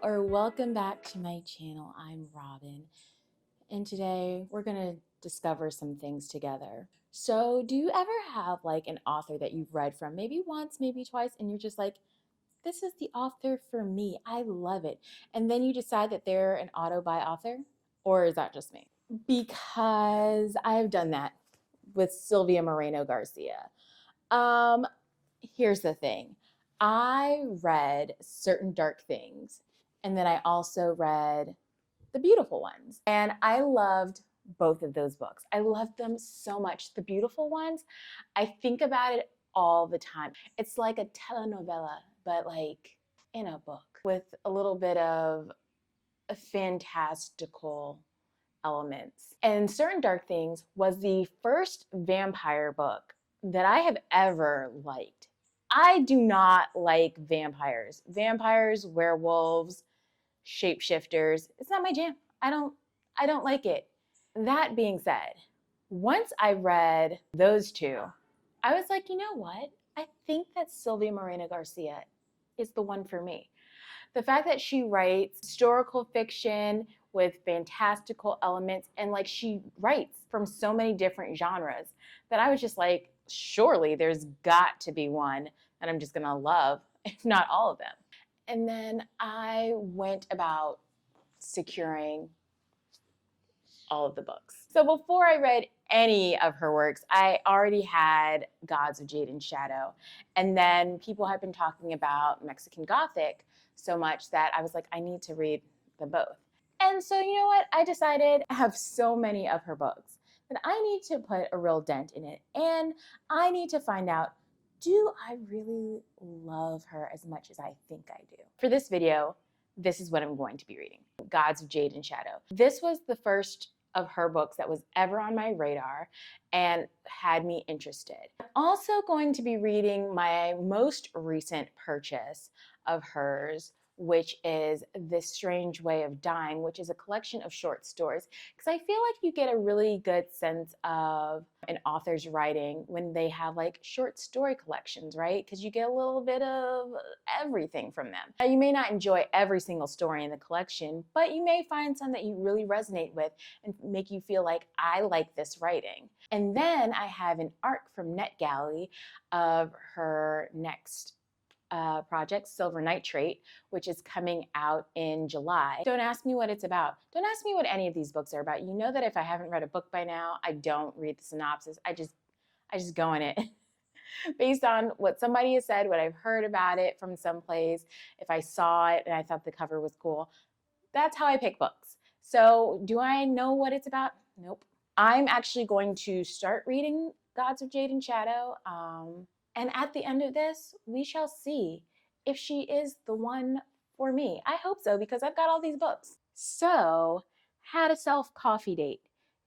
or welcome back to my channel. I'm Robin, and today we're gonna discover some things together. So do you ever have like an author that you've read from, maybe once, maybe twice, and you're just like, this is the author for me, I love it, and then you decide that they're an auto-buy author? Or is that just me? Because I have done that with Silvia Moreno Garcia. Here's the thing. I read Certain Dark Things, and then I also read The Beautiful Ones. And I loved both of those books. I loved them so much. The Beautiful Ones, I think about it all the time. It's like a telenovela, but like in a book with a little bit of fantastical elements. And Certain Dark Things was the first vampire book that I have ever liked. I do not like vampires. Vampires, werewolves, shapeshifters. It's not my jam. I don't like it. That being said, once I read those two, I was like, you know what? I think that Silvia Moreno Garcia is the one for me. The fact that she writes historical fiction with fantastical elements, and like she writes from so many different genres, that I was just like, surely there's got to be one that I'm just gonna love, if not all of them. And then I went about securing all of the books. So before I read any of her works, I already had Gods of Jade and Shadow. And then people had been talking about Mexican Gothic so much that I was like, I need to read them both. And so, you know what? I decided I have so many of her books that I need to put a real dent in it. And I need to find out, do I really love her as much as I think I do? For this video, this is what I'm going to be reading. Gods of Jade and Shadow. This was the first of her books that was ever on my radar and had me interested. I'm also going to be reading my most recent purchase of hers, which is This Strange Way of Dying, which is a collection of short stories. Because I feel like you get a really good sense of an author's writing when they have like short story collections, right? Because you get a little bit of everything from them. Now, you may not enjoy every single story in the collection, but you may find some that you really resonate with and make you feel like, I like this writing. And then I have an arc from NetGalley of her next project, Silver Nitrate, which is coming out in July. Don't ask me what it's about. Don't ask me what any of these books are about. You know that if I haven't read a book by now, I don't read the synopsis. I just go in it based on what somebody has said, what I've heard about it from someplace. If I saw it and I thought the cover was cool, that's how I pick books. So do I know what it's about? Nope. I'm actually going to start reading Gods of Jade and Shadow. And at the end of this, we shall see if she is the one for me. I hope so, because I've got all these books. So, had a self-coffee date.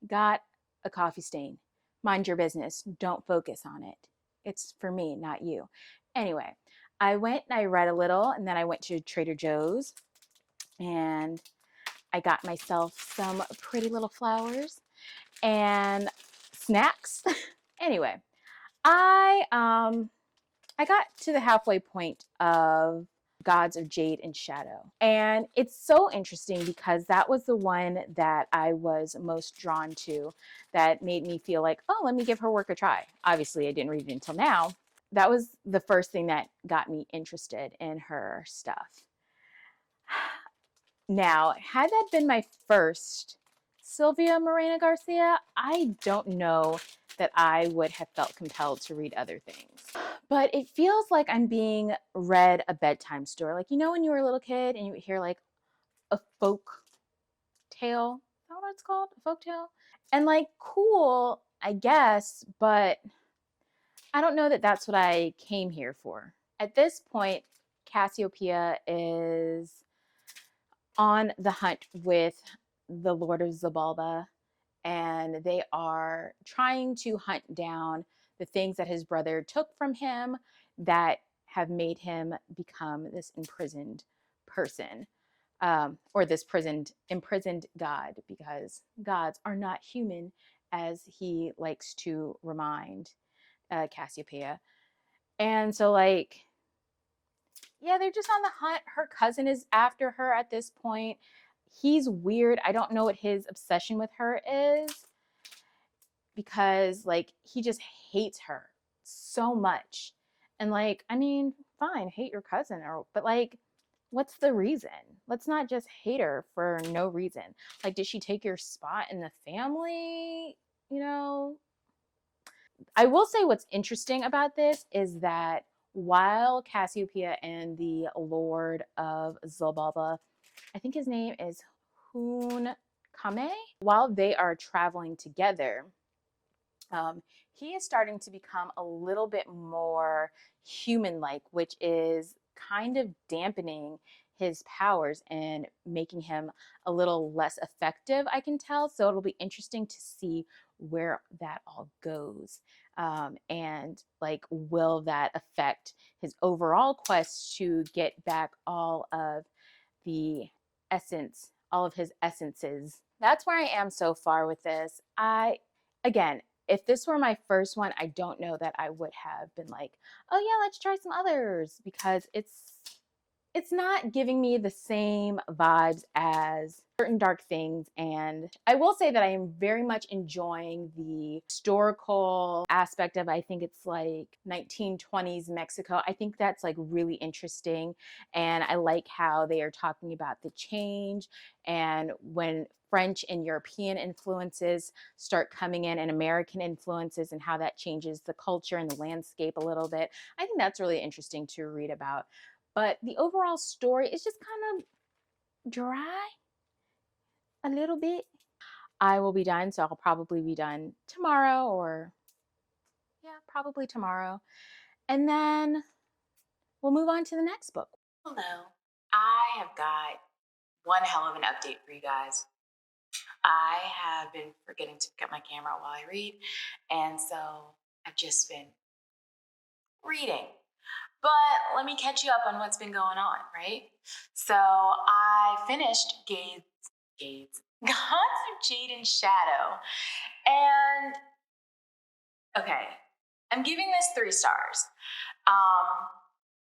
Got a coffee stain. Mind your business. Don't focus on it. It's for me, not you. Anyway, I went and I read a little, and then I went to Trader Joe's, and I got myself some pretty little flowers and snacks. Anyway, I got to the halfway point of Gods of Jade and Shadow. And it's so interesting because that was the one that I was most drawn to, that made me feel like, oh, let me give her work a try. Obviously, I didn't read it until now. That was the first thing that got me interested in her stuff. Now, had that been my first Silvia Moreno Garcia, I don't know that I would have felt compelled to read other things. But it feels like I'm being read a bedtime story. Like, you know, when you were a little kid and you would hear like a folk tale? Is that what it's called? A folk tale? And like, cool, I guess, but I don't know that that's what I came here for. At this point, Cassiopeia is on the hunt with the Lord of Zabalba, and they are trying to hunt down the things that his brother took from him that have made him become this imprisoned person, or this imprisoned god, because gods are not human, as he likes to remind Cassiopeia. And so, like, yeah, they're just on the hunt. Her cousin is after her at this point. He's weird. I don't know what his obsession with her is, because like he just hates her so much. And like, I mean, fine, hate your cousin, or but like, what's the reason? Let's not just hate her for no reason. Like, did she take your spot in the family? You know, I will say what's interesting about this is that while Cassiopeia and the Lord of Zilbaba, I think his name is Hun Kame, while they are traveling together, he is starting to become a little bit more human-like, which is kind of dampening his powers and making him a little less effective, I can tell. So it'll be interesting to see where that all goes. And like, will that affect his overall quest to get back all of the essence, all of his essences? That's where I am so far with this. Again, if this were my first one, I don't know that I would have been like, oh yeah, let's try some others, because it's not giving me the same vibes as certain dark things. And I will say that I am very much enjoying the historical aspect of, I think it's like 1920s Mexico. I think that's like really interesting. And I like how they are talking about the change, and when French and European influences start coming in, and American influences, and how that changes the culture and the landscape a little bit. I think that's really interesting to read about. But the overall story is just kind of dry a little bit. I will be done, so I'll probably be done tomorrow, or yeah, probably tomorrow. And then we'll move on to the next book. Hello. I have got one hell of an update for you guys. I have been forgetting to pick up my camera while I read, and so I've just been reading. But let me catch you up on what's been going on, right? So I finished Gade's Gods of Jade and Shadow. And okay, I'm giving this 3 stars.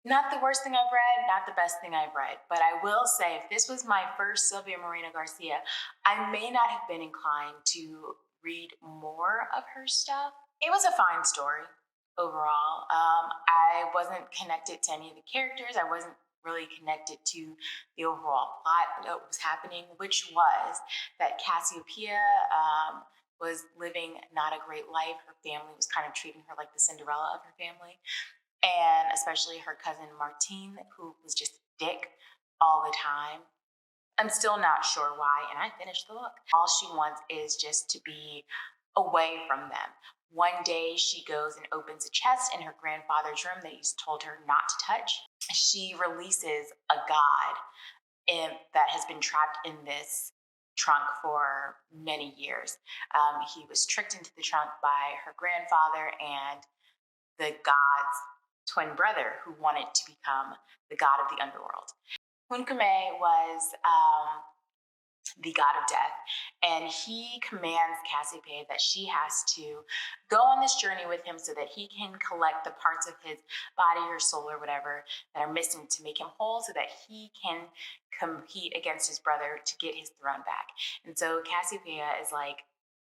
Not the worst thing I've read, not the best thing I've read, but I will say, if this was my first Silvia Moreno Garcia, I may not have been inclined to read more of her stuff. It was a fine story overall. I wasn't connected to any of the characters. I wasn't really connected to the overall plot of what was happening, which was that Cassiopeia was living not a great life. Her family was kind of treating her like the Cinderella of her family, and especially her cousin Martine, who was just a dick all the time. I'm still not sure why, and I finished the book. All she wants is just to be away from them. One day she goes and opens a chest in her grandfather's room that he's told her not to touch. She releases a god that has been trapped in this trunk for many years. He was tricked into the trunk by her grandfather and the god's twin brother, who wanted to become the god of the underworld. Hunkame was the god of death, and he commands Cassiopeia that she has to go on this journey with him so that he can collect the parts of his body or soul or whatever that are missing to make him whole, so that he can compete against his brother to get his throne back. And so Cassiopeia is like,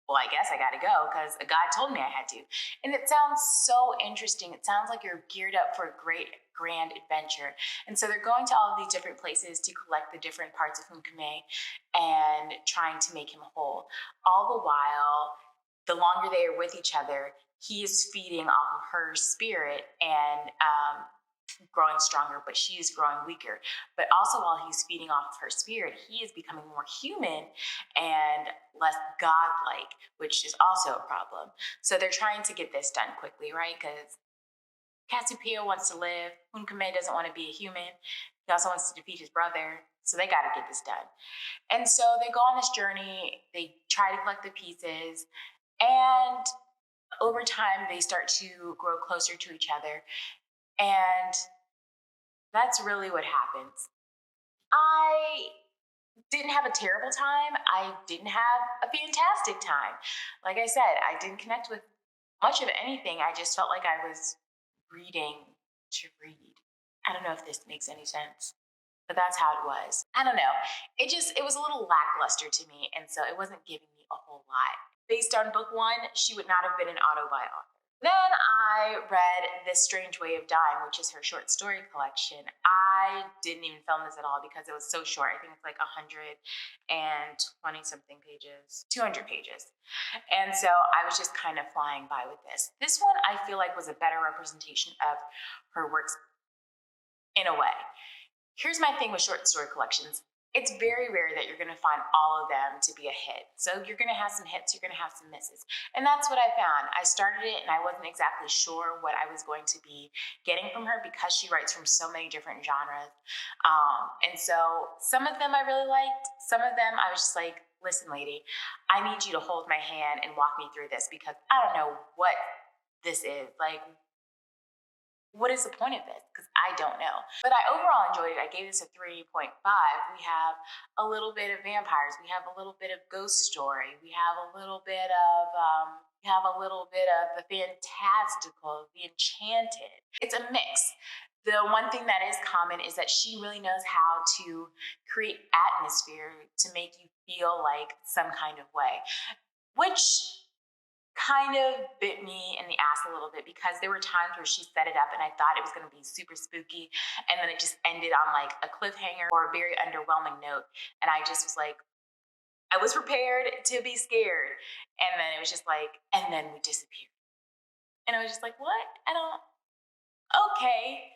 well, I guess I gotta go because a god told me I had to. And it sounds so interesting. It sounds like you're geared up for a great grand adventure. And so they're going to all of these different places to collect the different parts of Hunkame and trying to make him whole. All the while, the longer they are with each other, he is feeding off of her spirit and growing stronger, but she is growing weaker. But also, while he's feeding off of her spirit, he is becoming more human and less godlike, which is also a problem. So they're trying to get this done quickly, right? Because Cassiopeia wants to live. Hunkame doesn't want to be a human. He also wants to defeat his brother. So they got to get this done. And so they go on this journey. They try to collect the pieces. And over time, they start to grow closer to each other. And that's really what happens. I didn't have a terrible time. I didn't have a fantastic time. Like I said, I didn't connect with much of anything. I just felt like I was reading to read. I don't know if this makes any sense, but that's how it was. I don't know. It was a little lackluster to me, and so it wasn't giving me a whole lot. Based on book one, she would not have been an autobiography. Then I read This Strange Way of Dying, which is her short story collection. I didn't even film this at all because it was so short. I think it's like 120 something pages, 200 pages. And so I was just kind of flying by with this. This one I feel like was a better representation of her works in a way. Here's my thing with short story collections. It's very rare that you're going to find all of them to be a hit. So you're going to have some hits, you're going to have some misses. And that's what I found. I started it and I wasn't exactly sure what I was going to be getting from her because she writes from so many different genres. And so some of them I really liked. Some of them I was just like, listen, lady, I need you to hold my hand and walk me through this because I don't know what this is. Like, what is the point of this? Because I don't know. But I overall enjoyed it. I gave this a 3.5. We have a little bit of vampires. We have a little bit of ghost story. We have a little bit of the fantastical, the enchanted. It's a mix. The one thing that is common is that she really knows how to create atmosphere to make you feel like some kind of way, which kind of bit me in the ass a little bit because there were times where she set it up and I thought it was going to be super spooky and then it just ended on like a cliffhanger or a very underwhelming note, and I just was like, I was prepared to be scared, and then it was just like, and then we disappeared, and I was just like, what? Okay.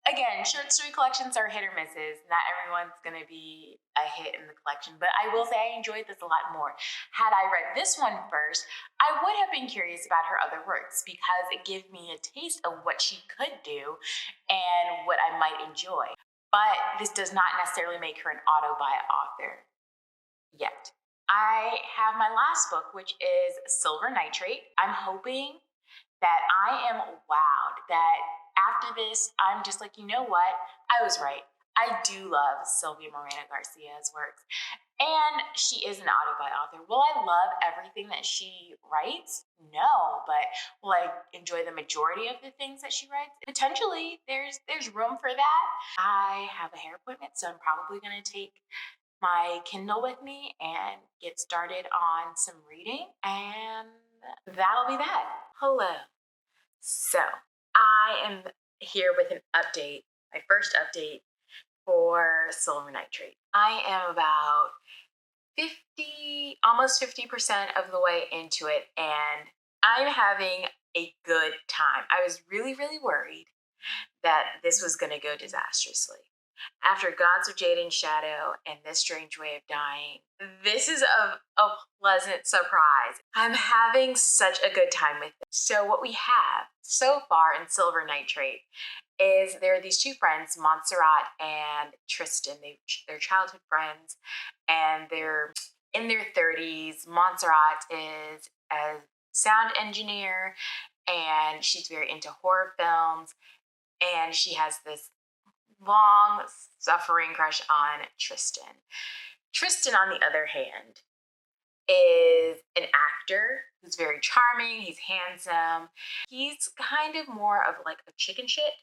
Again, short story collections are hit or misses. Not everyone's going to be a hit in the collection, but I will say I enjoyed this a lot more. Had I read this one first, I would have been curious about her other works because it gave me a taste of what she could do and what I might enjoy. But this does not necessarily make her an auto-buy author yet. I have my last book, which is Silver Nitrate. I'm hoping that I am wowed, that after this, I'm just like, you know what? I was right. I do love Silvia Moreno Garcia's works. And she is an autobiography author. Will I love everything that she writes? No, but will I enjoy the majority of the things that she writes? Potentially, there's room for that. I have a hair appointment, so I'm probably going to take my Kindle with me and get started on some reading, and that'll be that. Hello. So I am here with an update, my first update for Silver Nitrate. I am about 50% of the way into it, and I'm having a good time. I was really, really worried that this was going to go disastrously. After Gods of Jade and Shadow and This Strange Way of Dying, this is a pleasant surprise. I'm having such a good time with it. So what we have so far in Silver Nitrate is there are these two friends, Montserrat and Tristan. They're childhood friends, and they're in their 30s. Montserrat is a sound engineer, and she's very into horror films, and she has this long suffering crush on Tristan. Tristan, on the other hand, is an actor who's very charming. He's handsome. He's kind of more of like a chicken shit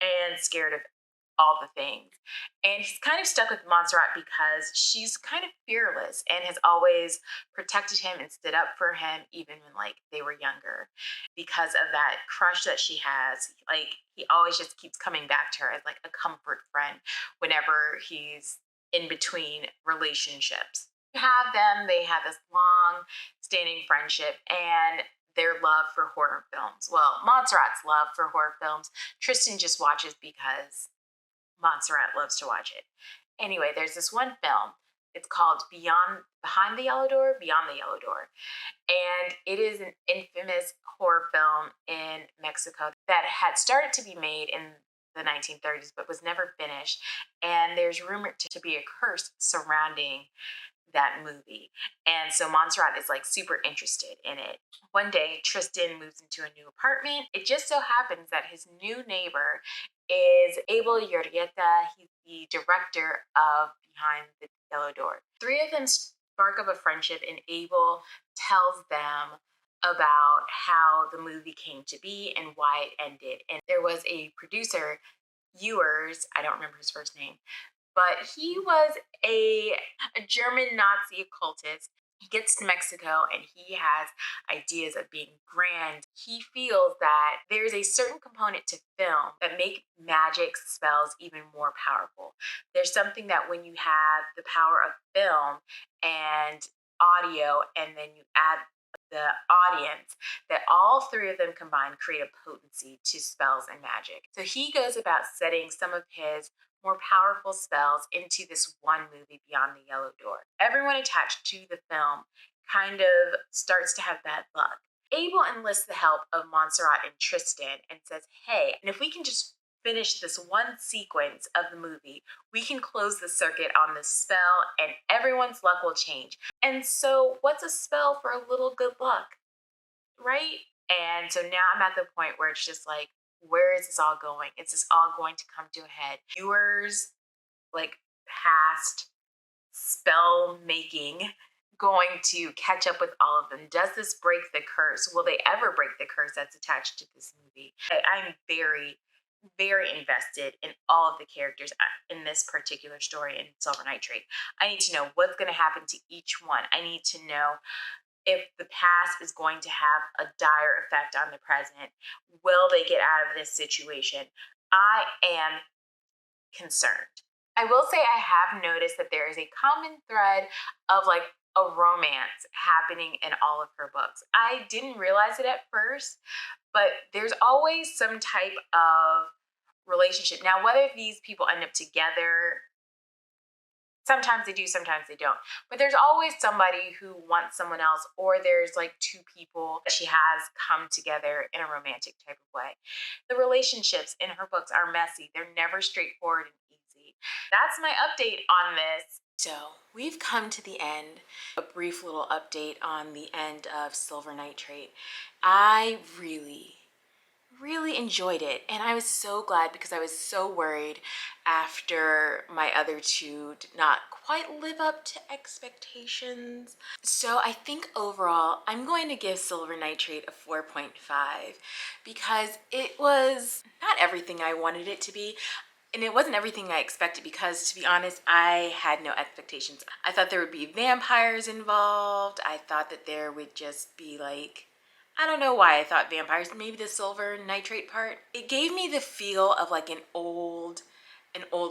and scared of all the things. And he's kind of stuck with Montserrat because she's kind of fearless and has always protected him and stood up for him even when like they were younger. Because of that crush that she has, like he always just keeps coming back to her as like a comfort friend whenever he's in between relationships. You have them, they have this long standing friendship and their love for horror films. Well, Montserrat's love for horror films, Tristan just watches because Montserrat loves to watch it. Anyway, there's this one film. It's called Behind the Yellow Door, Beyond the Yellow Door. And it is an infamous horror film in Mexico that had started to be made in the 1930s but was never finished. And there's rumored to be a curse surrounding that movie. And so Montserrat is like super interested in it. One day, Tristan moves into a new apartment. It just so happens that his new neighbor is Abel Yurrieta. He's the director of Behind the Yellow Door. Three of them spark up a friendship, and Abel tells them about how the movie came to be and why it ended. And there was a producer, Ewers, I don't remember his first name, but he was a German Nazi occultist. He gets to Mexico and he has ideas of being grand. He feels that there's a certain component to film that make magic spells even more powerful. There's something that when you have the power of film and audio and then you add the audience, that all three of them combined create a potency to spells and magic. So he goes about setting some of his more powerful spells into this one movie, Beyond the Yellow Door. Everyone attached to the film kind of starts to have bad luck. Abel enlists the help of Montserrat and Tristan and says, hey, and if we can just finish this one sequence of the movie, we can close the circuit on this spell and everyone's luck will change. And so what's a spell for a little good luck, right? And so now I'm at the point where it's just like, where is this all going? Is this all going to come to a head? Viewers, like, past spell making going to catch up with all of them? Does this break the curse? Will they ever break the curse that's attached to this movie? I'm very, very invested in all of the characters in this particular story in Silver Nitrate. I need to know what's going to happen to each one. I need to know if the past is going to have a dire effect on the present. Will they get out of this situation? I am concerned. I will say I have noticed that there is a common thread of like a romance happening in all of her books. I didn't realize it at first, but there's always some type of relationship. Now, whether these people end up together, sometimes they do, sometimes they don't. But there's always somebody who wants someone else, or there's like two people that she has come together in a romantic type of way. The relationships in her books are messy. They're never straightforward and easy. That's my update on this. So we've come to the end. A brief little update on the end of Silver Nitrate. I really enjoyed it, and I was so glad because I was so worried after my other two did not quite live up to expectations. So I think overall I'm going to give Silver Nitrate a 4.5 because it was not everything I wanted it to be. And it wasn't everything I expected because, to be honest, I had no expectations. I thought there would be vampires involved. I thought that there would just be like, I don't know why I thought vampires, maybe the Silver Nitrate part. It gave me the feel of like an old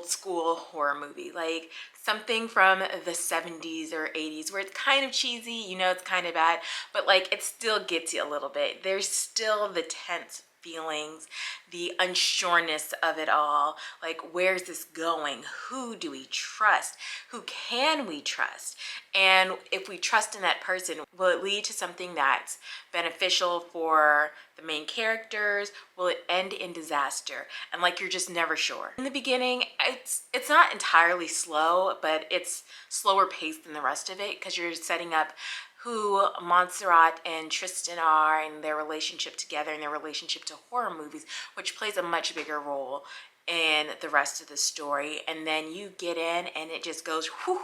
school horror movie, like something from the 70s or 80s where it's kind of cheesy, you know, it's kind of bad, but like it still gets you a little bit. There's still the tense feelings, the unsureness of it all. Like, where's this going? Who do we trust? Who can we trust? And if we trust in that person, will it lead to something that's beneficial for the main characters? Will it end in disaster? And like, you're just never sure. In the beginning, it's not entirely slow, but it's slower paced than the rest of it because you're setting up who Montserrat and Tristan are and their relationship together and their relationship to horror movies, which plays a much bigger role in the rest of the story. And then you get in and it just goes whew,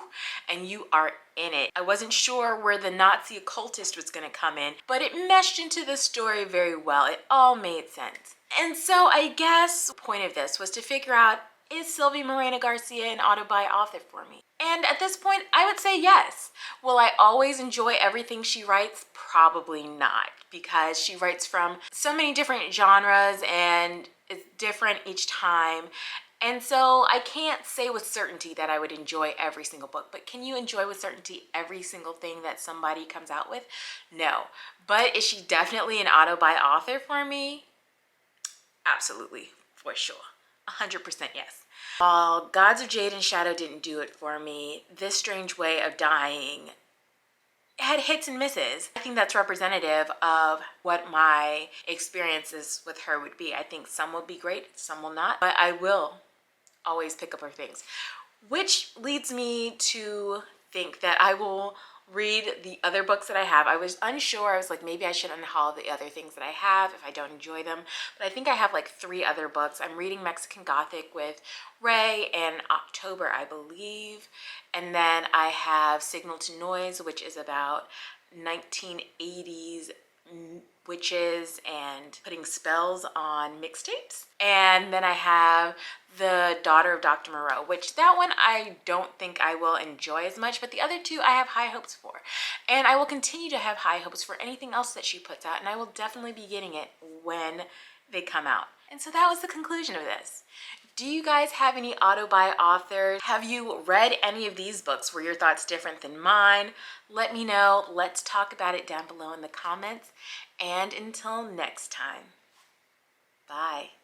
and you are in it. I wasn't sure where the Nazi occultist was going to come in, but it meshed into the story very well. It all made sense. And so I guess the point of this was to figure out, is Silvia Moreno Garcia an auto-buy author for me? And at this point, I would say yes. Will I always enjoy everything she writes? Probably not, because she writes from so many different genres and it's different each time. And so I can't say with certainty that I would enjoy every single book, but can you enjoy with certainty every single thing that somebody comes out with? No. But is she definitely an auto-buy author for me? Absolutely, for sure. 100% yes. While Gods of Jade and Shadow didn't do it for me, This Strange Way of Dying had hits and misses. I think that's representative of what my experiences with her would be. I think some will be great, some will not, but I will always pick up her things. Which leads me to think that I will read the other books that I have. I was unsure. I was like, maybe I should unhaul the other things that I have if I don't enjoy them. But I think I have like 3 other books. I'm reading Mexican Gothic with Ray in October, I believe. And then I have Signal to Noise, which is about 1980s witches and putting spells on mixtapes. And then I have The Daughter of Dr. Moreau, which that one I don't think I will enjoy as much, but the other two I have high hopes for. And I will continue to have high hopes for anything else that she puts out, and I will definitely be getting it when they come out. And so that was the conclusion of this. Do you guys have any auto-buy authors? Have you read any of these books? Were your thoughts different than mine? Let me know. Let's talk about it down below in the comments. And until next time, bye.